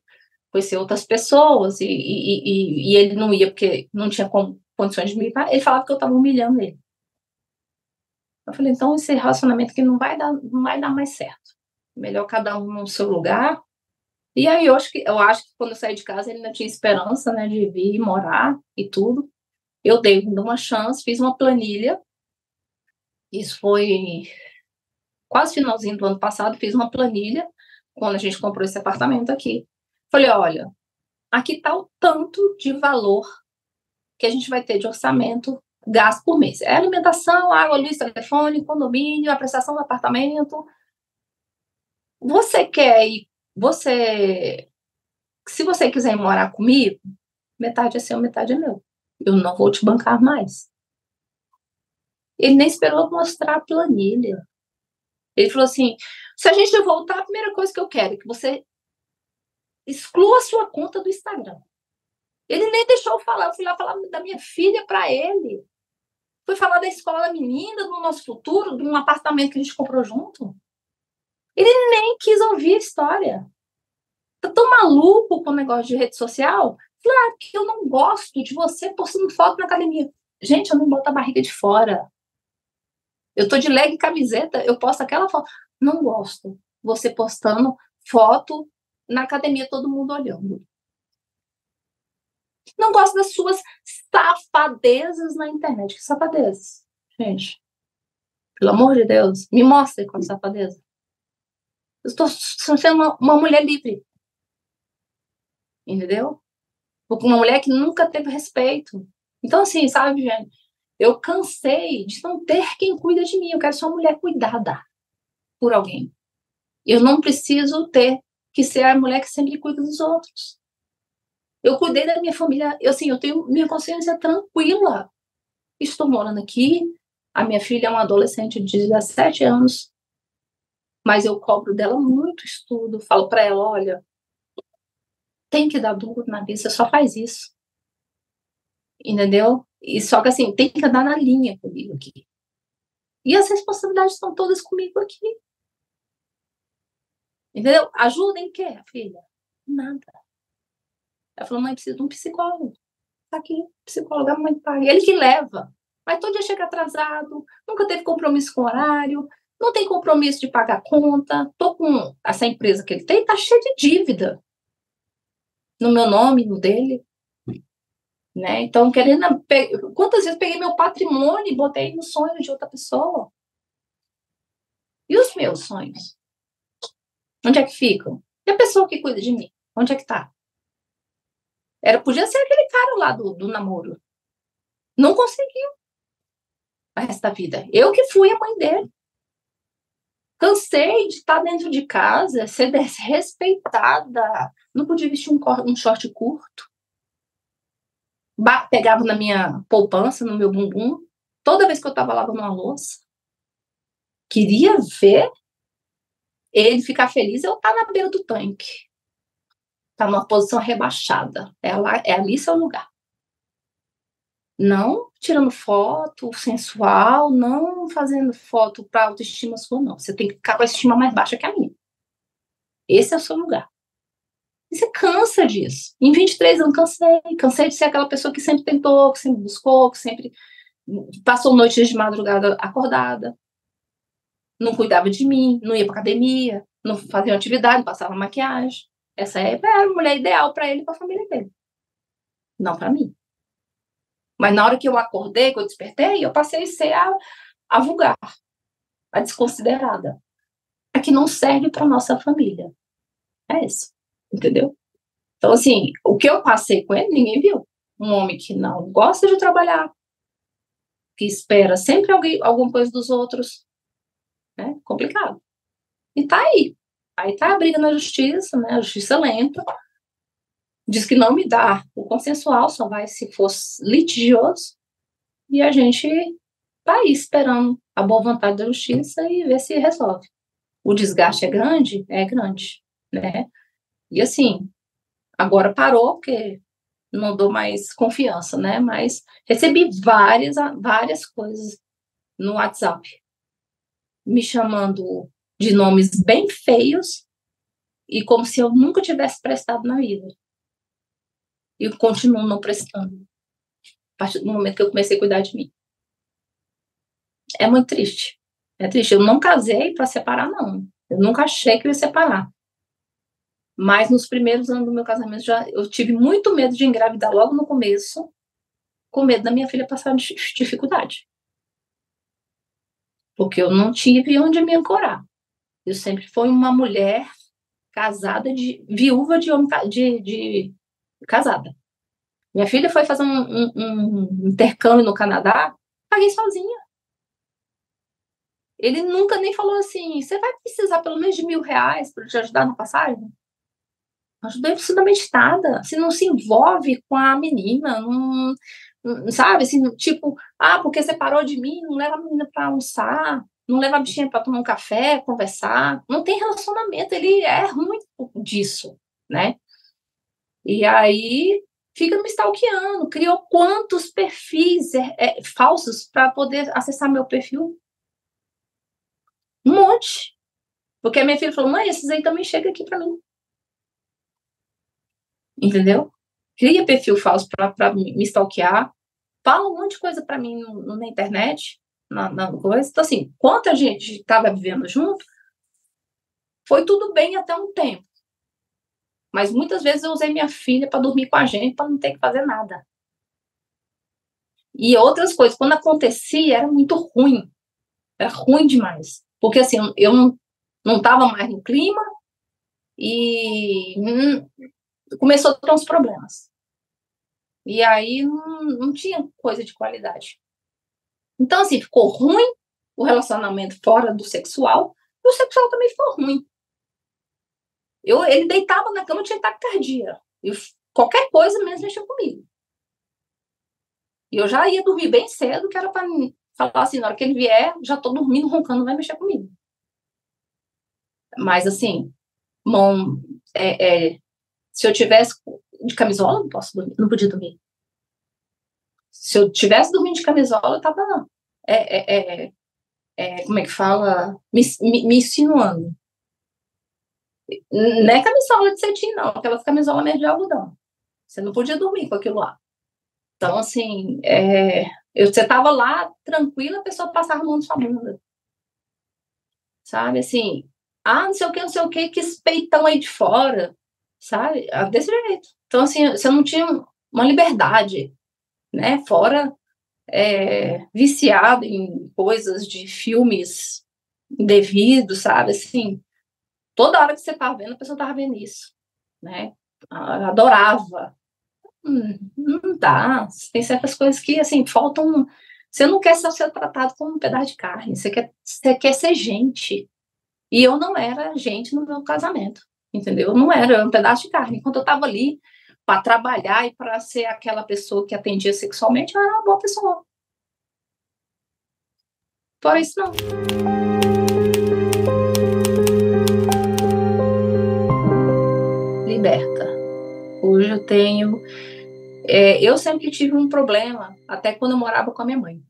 [SPEAKER 1] Conhecer outras pessoas e ele não ia porque não tinha condições de me ir, ele falava que eu estava humilhando ele. Eu falei, então esse relacionamento aqui não vai dar mais certo. Melhor cada um no seu lugar. E aí eu acho que quando eu saí de casa ele ainda tinha esperança, né, de vir morar e tudo. Eu dei uma chance, fiz uma planilha. Isso foi quase finalzinho do ano passado, fiz uma planilha quando a gente comprou esse apartamento aqui. Falei, olha, aqui está o tanto de valor que a gente vai ter de orçamento gasto por mês. É alimentação, água, luz, telefone, condomínio, a prestação do apartamento. Você quer ir, se você quiser ir morar comigo, metade é seu, metade é meu. Eu não vou te bancar mais. Ele nem esperou mostrar a planilha. Ele falou assim, se a gente voltar, a primeira coisa que eu quero é que você exclua a sua conta do Instagram. Ele nem deixou eu falar. Eu fui lá falar da minha filha para ele. Fui falar da escola da menina, do nosso futuro, de um apartamento que a gente comprou junto. Ele nem quis ouvir a história. Tá tão maluco com o negócio de rede social? Claro que eu não gosto de você postando foto na academia. Gente, eu não boto a barriga de fora. Eu tô de leg e camiseta, eu posto aquela foto. Não gosto. Você postando foto na academia, todo mundo olhando. Não gosto das suas safadezas na internet. Que safadezas? Gente, pelo amor de Deus, me mostre qual safadeza. Eu estou sendo uma mulher livre. Entendeu? Uma mulher que nunca teve respeito. Então, assim, sabe, gente? Eu cansei de não ter quem cuida de mim. Eu quero ser uma mulher cuidada por alguém. Eu não preciso ter que ser a mulher que sempre cuida dos outros. Eu cuidei da minha família. Eu tenho minha consciência tranquila. Estou morando aqui. A minha filha é uma adolescente de 17 anos. Mas eu cobro dela muito estudo. Falo para ela, olha, tem que dar duro na vida, você só faz isso. Entendeu? E só que assim, tem que andar na linha comigo aqui. E as responsabilidades estão todas comigo aqui. Entendeu? Ajuda em quê, filha? Nada. Ela falou, mãe, precisa de um psicólogo. Tá aqui, psicólogo, a mãe paga. Ele que leva. Mas todo dia chega atrasado, nunca teve compromisso com horário, não tem compromisso de pagar conta. Tô com essa empresa que ele tem, tá cheia de dívida. No meu nome, no dele. Né? Então, quantas vezes peguei meu patrimônio e botei no sonho de outra pessoa? E os meus sonhos? Onde é que ficam? E a pessoa que cuida de mim? Onde é que tá? Podia ser aquele cara lá do namoro. Não conseguiu. O resto da vida. Eu que fui a mãe dele. Cansei de estar dentro de casa, ser desrespeitada. Não podia vestir um short curto. Pegava na minha poupança, no meu bumbum, toda vez que eu estava lavando uma louça. Queria ver ele ficar feliz, eu estar na beira do tanque. Tá numa posição rebaixada. É ali seu lugar. Não tirando foto sensual, não fazendo foto para autoestima sua, não. Você tem que ficar com a estima mais baixa que a minha. Esse é o seu lugar. E você cansa disso. Em 23 anos, cansei de ser aquela pessoa que sempre tentou, que sempre buscou, que sempre passou noites de madrugada acordada, não cuidava de mim, não ia para academia, não fazia atividade, não passava maquiagem. Essa era a mulher ideal para ele e para a família dele. Não para mim. Mas na hora que eu acordei, que eu despertei, eu passei a ser a vulgar, a desconsiderada, a que não serve para nossa família. É isso, entendeu? Então, assim, o que eu passei com ele, ninguém viu. Um homem que não gosta de trabalhar, que espera sempre alguma coisa dos outros, né? Complicado. E tá aí. Aí tá a briga na justiça, né? A justiça lenta. Diz que não me dá o consensual, só vai se for litigioso. E a gente tá aí esperando a boa vontade da justiça e ver se resolve. O desgaste é grande, né? E assim, agora parou, porque não dou mais confiança, né? Mas recebi várias coisas no WhatsApp, me chamando de nomes bem feios e como se eu nunca tivesse prestado na vida. E eu continuo não prestando, a partir do momento que eu comecei a cuidar de mim. É muito triste. É triste. Eu não casei para separar, não. Eu nunca achei que eu ia separar. Mas nos primeiros anos do meu casamento, eu tive muito medo de engravidar logo no começo, com medo da minha filha passar dificuldade. Porque eu não tive onde me ancorar. Eu sempre fui uma mulher casada, viúva de homem de casada. Minha filha foi fazer um intercâmbio no Canadá, paguei sozinha. Ele nunca nem falou assim, você vai precisar pelo menos de R$ 1.000 para te ajudar na passagem? Não ajudei absolutamente nada. Você não se envolve com a menina, não sabe? Assim, tipo, porque separou de mim, não leva a menina para almoçar, não leva a bichinha para tomar um café, conversar. Não tem relacionamento, ele é ruim disso, né? E aí fica me stalkeando, criou quantos perfis falsos para poder acessar meu perfil? Um monte. Porque a minha filha falou, mãe, esses aí também chegam aqui para mim. Entendeu? Cria perfil falso para me stalkear, fala um monte de coisa para mim na internet, na coisa. Então, assim, quando a gente estava vivendo junto, foi tudo bem até um tempo. Mas muitas vezes eu usei minha filha para dormir com a gente, para não ter que fazer nada. E outras coisas, quando acontecia, era muito ruim. Era ruim demais. Porque, assim, eu não estava mais no clima e começou a ter uns problemas. E aí não tinha coisa de qualidade. Então, assim, ficou ruim o relacionamento fora do sexual, e o sexual também ficou ruim. Ele deitava na cama, tinha taquicardia. Qualquer coisa mesmo mexia comigo. E eu já ia dormir bem cedo, que era para falar assim, na hora que ele vier, já estou dormindo, roncando, não vai mexer comigo. Mas, assim, se eu tivesse de camisola, não podia dormir. Se eu tivesse dormindo de camisola, eu estava como é que fala? Me insinuando. Não é camisola de cetim, não. Aquelas camisola mesmo de algodão. Você não podia dormir com aquilo lá. Então, assim, você estava lá, tranquila, a pessoa passava a mão na sua bunda. Sabe, assim, não sei o que esse peitão aí de fora, sabe? Desse jeito. Então, assim, você não tinha uma liberdade, né? Fora viciado em coisas de filmes indevidos, sabe? Assim, toda hora que você estava vendo, a pessoa estava vendo isso, né? Adorava. Não dá. Tem certas coisas que, assim, faltam. Você não quer ser tratado como um pedaço de carne, você quer ser gente. E eu não era gente no meu casamento, entendeu? Eu não era um pedaço de carne. Enquanto eu estava ali para trabalhar e para ser aquela pessoa que atendia sexualmente, eu era uma boa pessoa. Fora isso, não. Liberta. Hoje eu tenho. Eu sempre tive um problema, até quando eu morava com a minha mãe.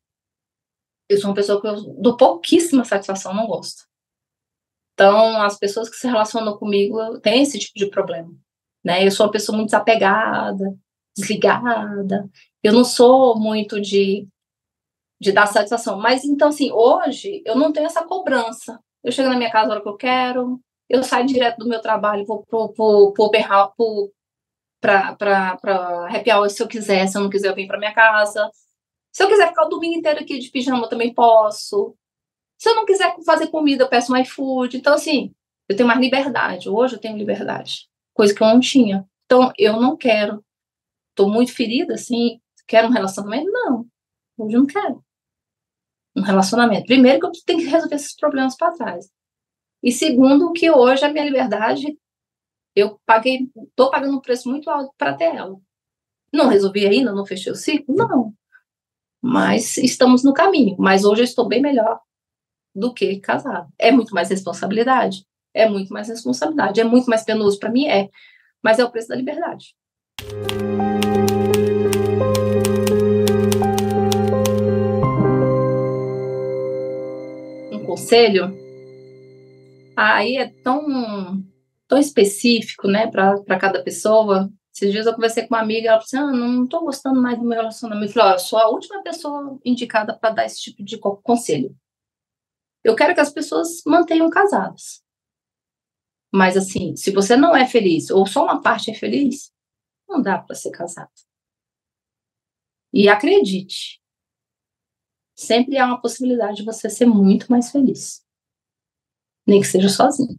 [SPEAKER 1] Eu sou uma pessoa que eu dou pouquíssima satisfação, não gosto. Então, as pessoas que se relacionam comigo têm esse tipo de problema, né? Eu sou uma pessoa muito desapegada, desligada. Eu não sou muito de dar satisfação. Mas, então, assim, hoje eu não tenho essa cobrança. Eu chego na minha casa na hora que eu quero, eu saio direto do meu trabalho, vou para happy hour se eu quiser, se eu não quiser eu venho para minha casa. Se eu quiser ficar o domingo inteiro aqui de pijama, eu também posso. Se eu não quiser fazer comida, eu peço um iFood. Então, assim, eu tenho mais liberdade. Hoje eu tenho liberdade, coisa que eu não tinha. Então, eu não quero. Estou muito ferida, assim, quero um relacionamento? Não, hoje eu não quero um relacionamento. Primeiro que eu tenho que resolver esses problemas para trás. E segundo, que hoje a minha liberdade, estou pagando um preço muito alto para ter ela. Não resolvi ainda, não fechei o ciclo? Não. Mas estamos no caminho. Mas hoje eu estou bem melhor do que casado. É muito mais responsabilidade? É muito mais responsabilidade. É muito mais penoso para mim? Mas é o preço da liberdade. conselho, aí é tão específico, né, para cada pessoa. Esses dias eu conversei com uma amiga, ela falou assim, não estou gostando mais do meu relacionamento. Eu falei, eu sou a última pessoa indicada para dar esse tipo de conselho. Eu quero que as pessoas mantenham casadas. Mas, assim, se você não é feliz, ou só uma parte é feliz, não dá para ser casado. E acredite, sempre há uma possibilidade de você ser muito mais feliz. Nem que seja sozinho.